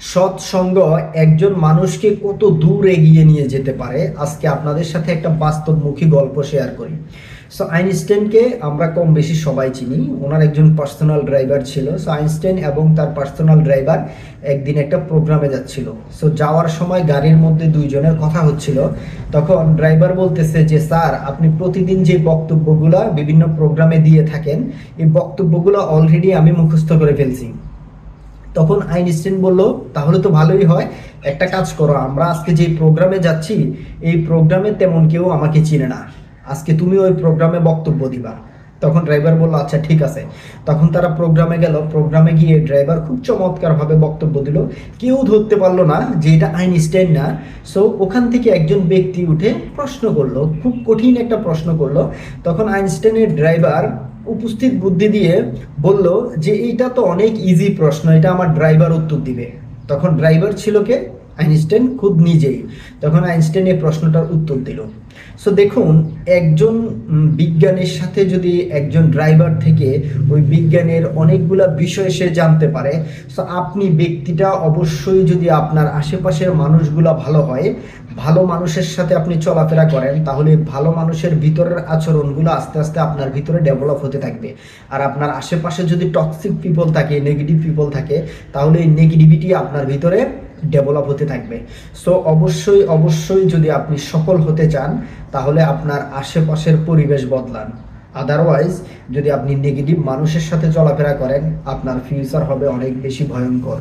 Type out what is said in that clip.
সৎসঙ্গ একজন মানুষকে কত দূর এগিয়ে নিয়ে যেতে পারে আজকে আপনাদের সাথে একটা বাস্তবমুখী গল্প শেয়ার করি। সো আইনস্টাইনকে আমরা কম বেশি সবাই চিনি, ওনার একজন পার্সোনাল ড্রাইভার ছিল। সো আইনস্টাইন এবং তার পার্সোনাল ড্রাইভার একদিন একটা প্রোগ্রামে যাচ্ছিল। সো যাওয়ার সময় গাড়ির মধ্যে দুইজনের কথা হচ্ছিল। তখন ড্রাইভার বলতেছে যে স্যার, আপনি প্রতিদিন যে বক্তব্যগুলা বিভিন্ন প্রোগ্রামে দিয়ে থাকেন, এই বক্তব্যগুলো অলরেডি আমি মুখস্থ করে ফেলছি। তখন আইনস্টাইন বলল, তাহলে তো ভালোই হয়, একটা কাজ করো, আমরা আজকে যে প্রোগ্রামে যাচ্ছি এই প্রোগ্রামে তেমন কেউ আমাকে চিনে না, আজকে তুমি ওই প্রোগ্রামে বক্তব্য দিবা। তখন ড্রাইভার বলল আচ্ছা ঠিক আছে। তখন তারা প্রোগ্রামে গেল। প্রোগ্রামে গিয়ে ড্রাইভার খুব চমৎকারভাবে বক্তব্য দিল, কেউ ধরতে পারলো না যে এটা আইনস্টাইন না। সো ওখান থেকে একজন ব্যক্তি উঠে প্রশ্ন করলো, খুব কঠিন একটা প্রশ্ন করলো। তখন আইনস্টাইনের ড্রাইভার উপস্থিত বুদ্ধি দিয়ে বলল যে এইটা তো অনেক ইজি প্রশ্ন, এটা আমার ড্রাইভার উত্তর দিবে। তখন ড্রাইভার ছিল কে? আইনস্টাইন খুদ নিজেই। তখন আইনস্টাইন এই প্রশ্নটার উত্তর দিল। সো দেখুন, একজন বিজ্ঞানীর সাথে যদি একজন ড্রাইভার থেকে ওই বিজ্ঞানের অনেকগুলা বিষয় সে জানতে পারে, সো আপনি ব্যক্তিটা অবশ্যই, যদি আপনার আশেপাশের মানুষগুলা ভালো হয়, ভালো মানুষের সাথে আপনি চলাফেরা করেন, তাহলে ভালো মানুষের ভিতরের আচরণগুলো আস্তে আস্তে আপনার ভিতরে ডেভেলপ হতে থাকবে। আর আপনার আশেপাশে যদি টক্সিক পিপল থাকে, নেগেটিভ পিপল থাকে, তাহলে এই নেগেটিভিটি আপনার ভিতরে ডেভেলপ হতে থাকবে। সো অবশ্যই অবশ্যই যদি আপনি সফল হতে চান, তাহলে আপনার আশেপাশের পরিবেশ বদলান। আদারওয়াইজ যদি আপনি নেগেটিভ মানুষের সাথে চলাফেরা করেন, আপনার ফিউচার হবে অনেক বেশি ভয়ঙ্কর।